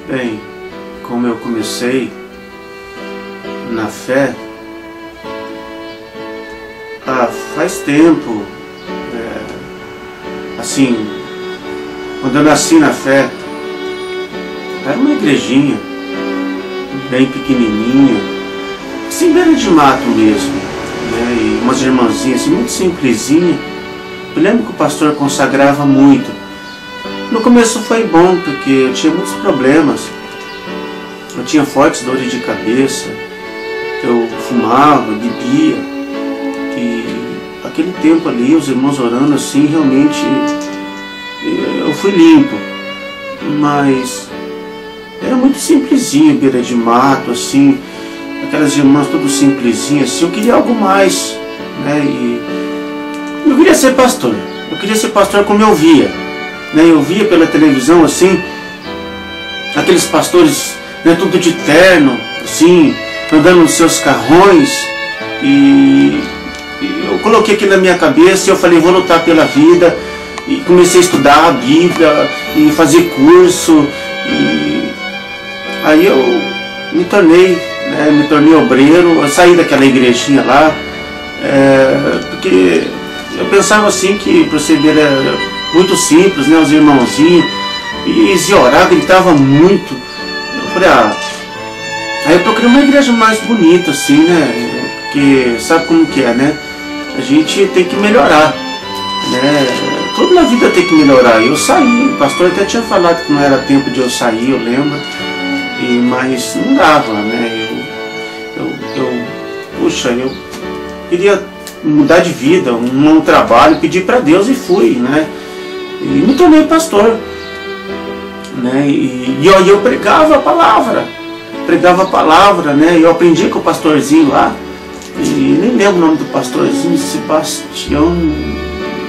Bem, como eu comecei na fé, faz tempo, assim, quando eu nasci na fé, era uma igrejinha, bem pequenininha, assim, beira de mato mesmo, né? E umas irmãzinhas assim, muito simplesinha. Eu lembro que o pastor consagrava muito. No começo foi bom, porque eu tinha muitos problemas. Eu tinha fortes dores de cabeça, eu fumava, bebia, e aquele tempo ali, os irmãos orando assim, realmente eu fui limpo, mas era muito simplesinho, beira de mato, assim, aquelas irmãs tudo simplesinhas, assim, eu queria algo mais, né? E eu queria ser pastor, como eu via, né? Eu via pela televisão, assim, aqueles pastores, né, tudo de terno, assim, andando nos seus carrões, e eu coloquei aquilo na minha cabeça e eu falei, vou lutar pela vida, e comecei a estudar a Bíblia, e fazer curso, e aí eu me tornei obreiro. Eu saí daquela igrejinha lá, porque eu pensava assim que o proceder era muito simples, né, os irmãozinhos, e eles iam orar, gritavam muito. Eu falei, aí eu procurei uma igreja mais bonita, assim, né? Porque sabe como que é, né? A gente tem que melhorar, né? Tudo na vida tem que melhorar. Eu saí, o pastor até tinha falado que não era tempo de eu sair, eu lembro, mas não dava, né? Puxa, eu queria mudar de vida, um trabalho, pedir para Deus e fui, né? E me tornei pastor, né? E eu pregava a palavra, né? Eu aprendi com o pastorzinho lá, e nem lembro o nome do pastorzinho, Sebastião,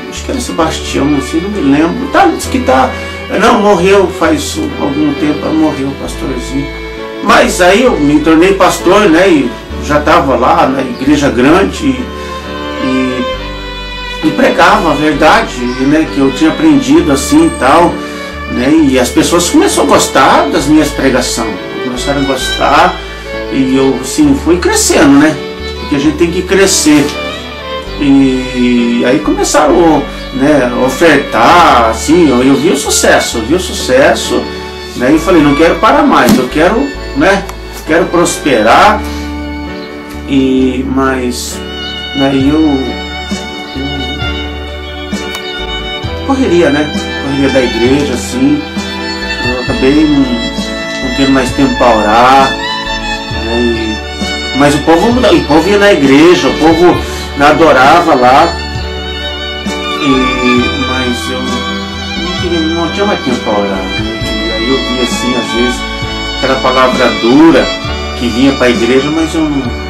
acho que era Sebastião, assim, não me lembro. Não, morreu faz algum tempo, morreu o pastorzinho. Mas aí eu me tornei pastor, né? E já estava lá na igreja grande e pregava a verdade, né? Que eu tinha aprendido assim e tal, né? E as pessoas começaram a gostar das minhas pregações, começaram a gostar, e eu assim fui crescendo, né? Porque a gente tem que crescer. E aí começaram, né, a ofertar, assim, eu vi o sucesso, né? E falei, não quero parar mais, eu quero, né? Quero prosperar. Mas daí correria, né? Correria da igreja, assim. Eu acabei não tendo mais tempo para orar, né? Mas o povo ia na igreja, o povo adorava lá, mas eu não tinha mais tempo para orar, né? E aí eu via assim, às vezes, aquela palavra dura que vinha para a igreja, mas eu não pregava.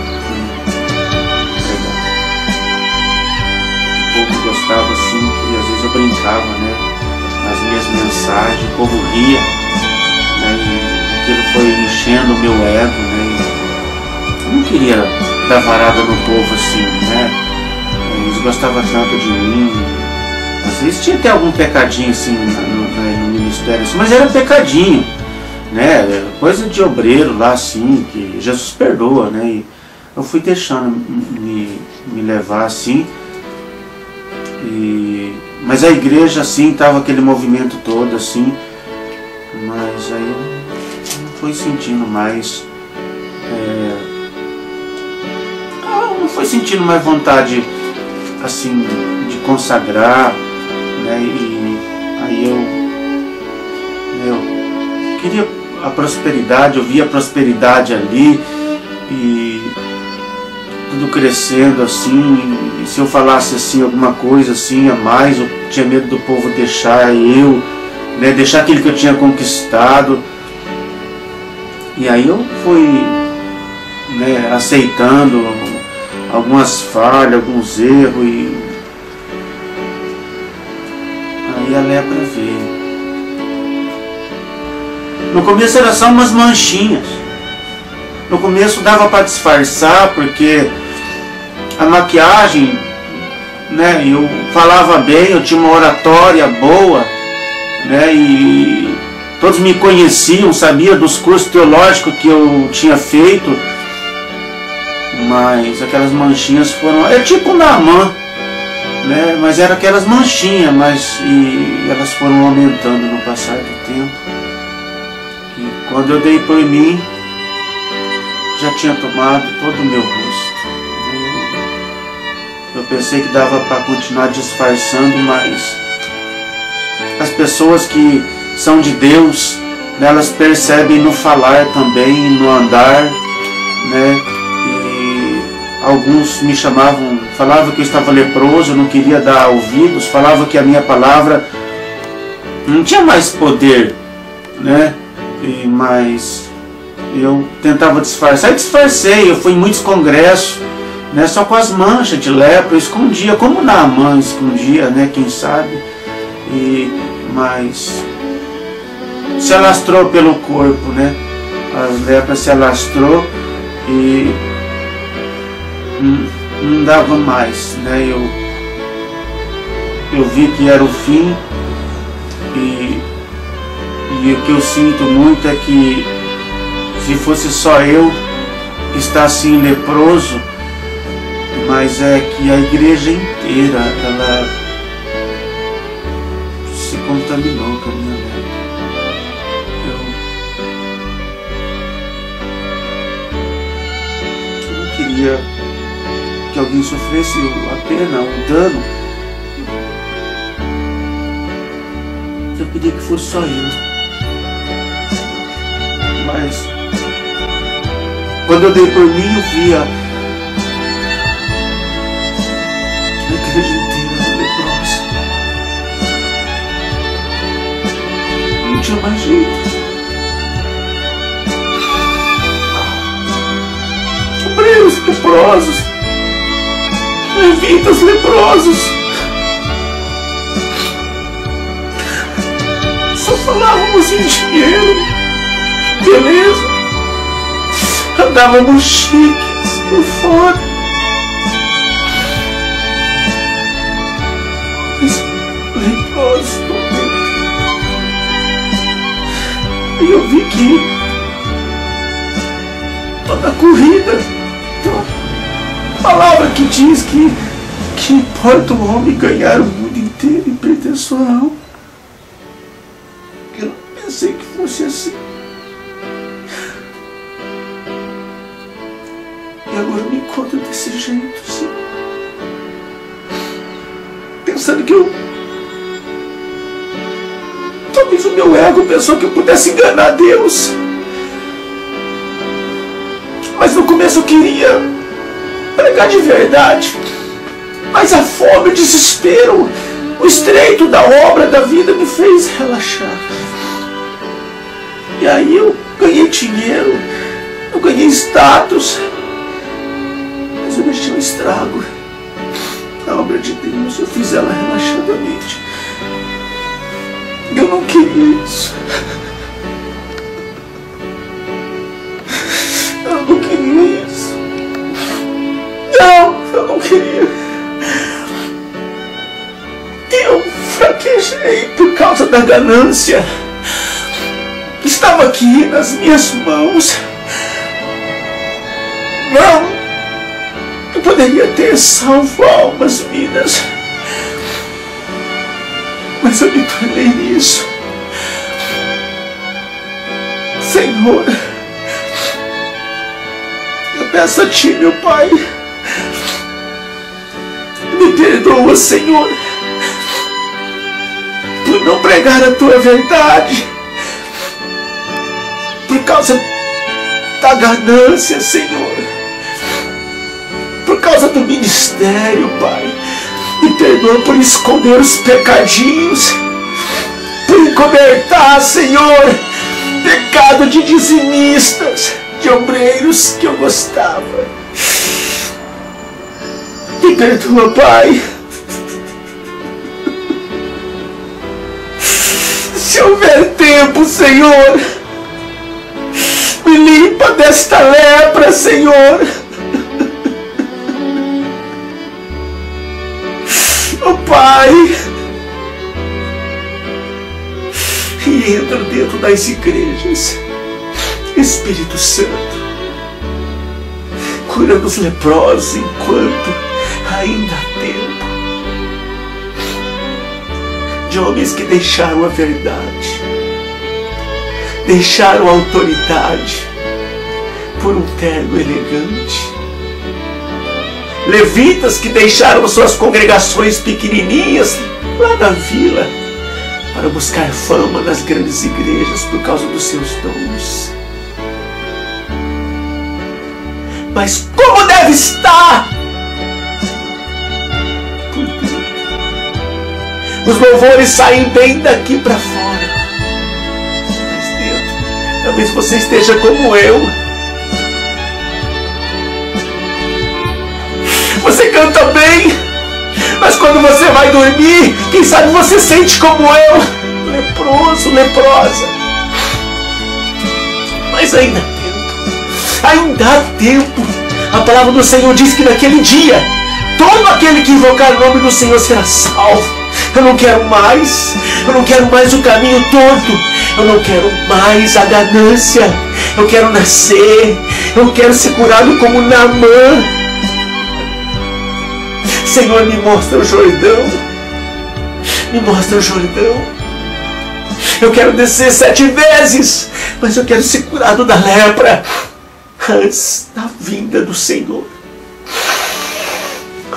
O povo gostava assim, que às vezes eu brincava, né, nas minhas mensagens, o povo ria, né, e aquilo foi enchendo o meu ego, né? Eu não queria dar varada no povo assim, né? Eles gostavam tanto de mim. Às vezes tinha até algum pecadinho assim no ministério, assim, mas era pecadinho, né? Coisa de obreiro lá assim, que Jesus perdoa, né? E eu fui deixando me levar assim. Mas a igreja assim, tava aquele movimento todo assim, mas aí eu não fui sentindo mais. Não foi sentindo mais vontade assim de consagrar, né? E aí eu queria a prosperidade, eu via a prosperidade ali e tudo crescendo assim, e se eu falasse assim alguma coisa assim a mais, eu tinha medo do povo deixar né, deixar aquilo que eu tinha conquistado. E aí eu fui, né, aceitando algumas falhas, alguns erros, e aí a lepra veio. No começo era só umas manchinhas. No começo dava para disfarçar, porque a maquiagem, né, eu falava bem, eu tinha uma oratória boa, né, e todos me conheciam, sabia dos cursos teológicos que eu tinha feito, mas aquelas manchinhas foram... É tipo Naamã, né? Mas eram aquelas manchinhas, e elas foram aumentando no passar do tempo. E quando eu dei por mim, já tinha tomado todo o meu rosto. Eu pensei que dava para continuar disfarçando, mas as pessoas que são de Deus, né, elas percebem no falar também, no andar, né? E alguns me chamavam, falavam que eu estava leproso, eu não queria dar ouvidos, falavam que a minha palavra não tinha mais poder, né? Mas eu tentava disfarçar, e disfarcei, eu fui em muitos congressos, né, só com as manchas de lepra, eu escondia, como Naamã escondia, né, quem sabe, mas se alastrou pelo corpo, né, a lepra se alastrou e não dava mais, né, eu vi que era o fim, e o que eu sinto muito é que se fosse só eu que está assim leproso, mas é que a igreja inteira, ela se contaminou com a minha lepra. Eu não queria que alguém sofresse a pena, o dano. Eu queria que fosse só eu. Mas quando eu dei por mim, eu via a igreja inteira leprosa. Não tinha mais jeito. Obreiros leprosos, levitas leprosos, só falávamos em dinheiro, beleza, andávamos chiques por fora, mas leprosos por dentro. E eu vi que toda a corrida tem uma palavra que diz que importa o homem ganhar o mundo inteiro e perder sua alma. Eu não pensei que fosse assim. E agora eu me encontro desse jeito, assim, pensando que talvez o meu ego pensou que eu pudesse enganar Deus. Mas no começo eu queria pregar de verdade. Mas a fome, o desespero, o estreito da obra da vida me fez relaxar. E aí eu ganhei dinheiro, eu ganhei status, mas eu deixei um estrago. A obra de Deus, eu fiz ela relaxadamente. Eu não queria isso. Eu não queria isso. Não, eu não queria. Eu fraquejei por causa da ganância. Estava aqui nas minhas mãos. Não, eu poderia ter salvo almas, vidas, mas eu me tornei nisso. Senhor, eu peço a Ti, meu Pai, me perdoa, Senhor, por não pregar a Tua verdade, por causa da ganância, Senhor, por causa do ministério, Pai. Me perdoa por esconder os pecadinhos, por encobertar, Senhor, pecado de dizimistas, de obreiros que eu gostava. Me perdoa, Pai. Se houver tempo, Senhor, me limpa desta lepra, Senhor. Oh, Pai, e entra dentro das igrejas. Espírito Santo, cura dos leprosos enquanto ainda há tempo. De homens que deixaram a verdade, deixaram a autoridade por um terno elegante. Levitas que deixaram suas congregações pequenininhas lá na vila para buscar fama nas grandes igrejas por causa dos seus dons. Mas como deve estar por dentro? Os louvores saem bem daqui para fora, mas dentro talvez você esteja como eu. Você canta bem, mas quando você vai dormir, quem sabe você sente como eu, leproso, leprosa. Mas ainda há tempo. A palavra do Senhor diz que naquele dia, todo aquele que invocar o nome do Senhor será salvo. Eu não quero mais o caminho torto, eu não quero mais a ganância. Eu quero nascer, eu quero ser curado como Naamã. Senhor, me mostra o Jordão. Me mostra o Jordão. Eu quero descer 7 vezes, mas eu quero ser curado da lepra antes da vinda do Senhor.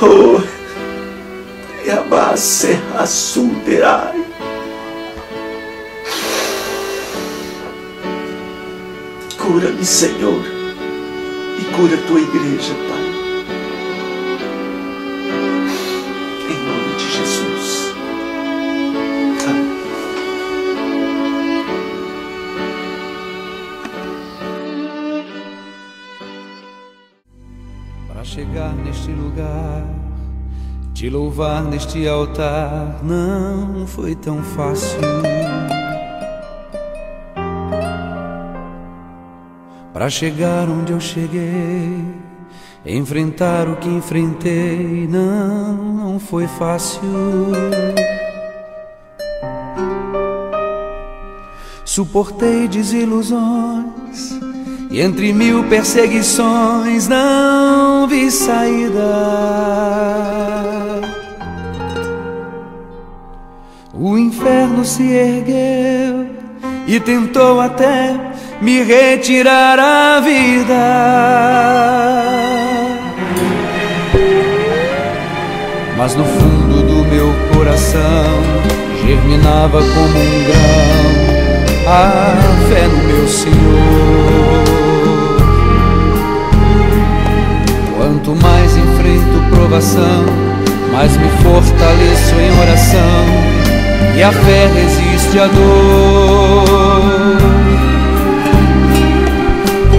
Oh, Yabase Assunterai. Cura-me, Senhor, e cura a tua igreja, Pai. Para chegar neste lugar, te louvar neste altar, não foi tão fácil. Para chegar onde eu cheguei, enfrentar o que enfrentei, não foi fácil. Suportei desilusões e entre 1000 perseguições não vi saída. O inferno se ergueu e tentou até me retirar a vida. Mas no fundo do meu coração germinava como um grão a fé no meu Senhor. Quanto mais enfrento provação, mais me fortaleço em oração, e a fé resiste à dor.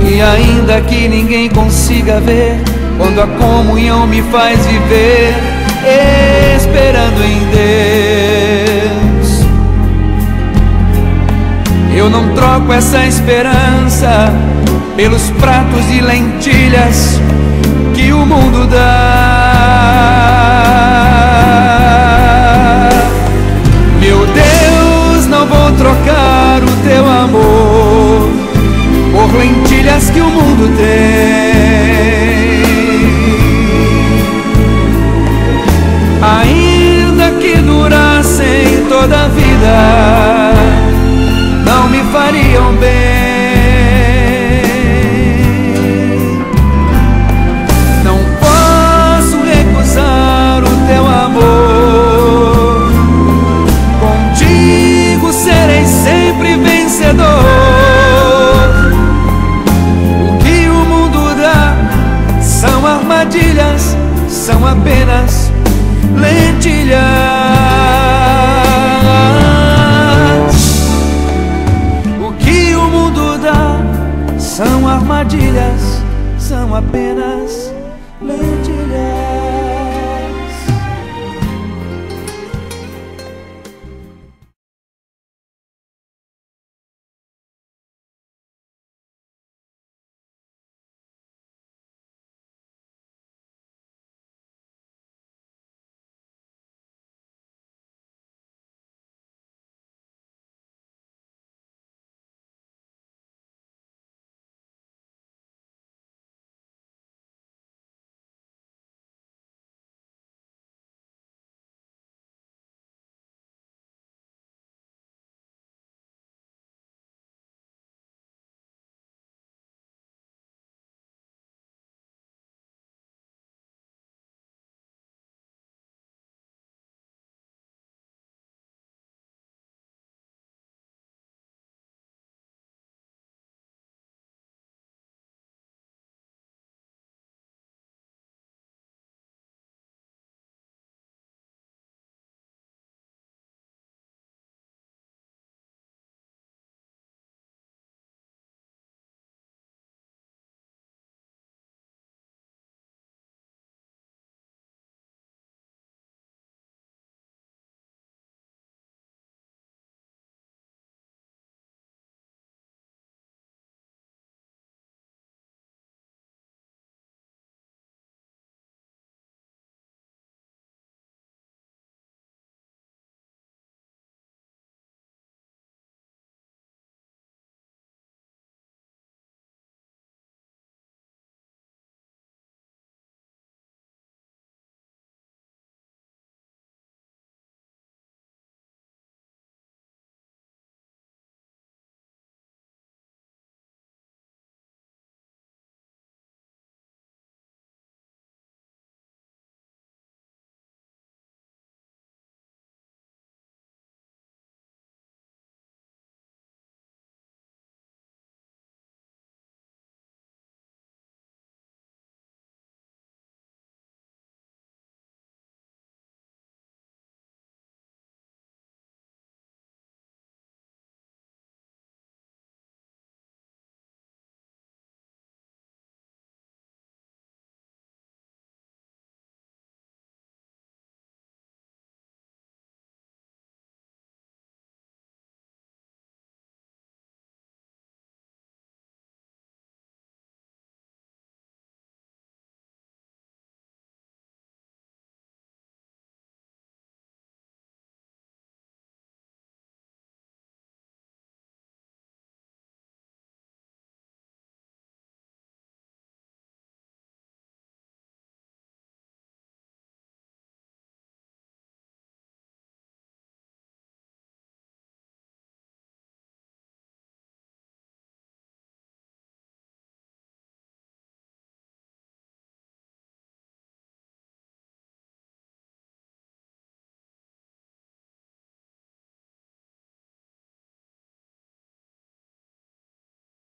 E ainda que ninguém consiga ver, quando a comunhão me faz viver, esperando em Deus, eu não troco essa esperança pelos pratos de lentilhas que o mundo dá. Meu Deus, não vou trocar o teu amor por lentilhas que o mundo tem. Ainda que durassem toda a vida, não me fariam bem. Não posso recusar o teu amor, contigo serei sempre vencedor. O que o mundo dá são armadilhas, são apenas lentilhas. São armadilhas, são apenas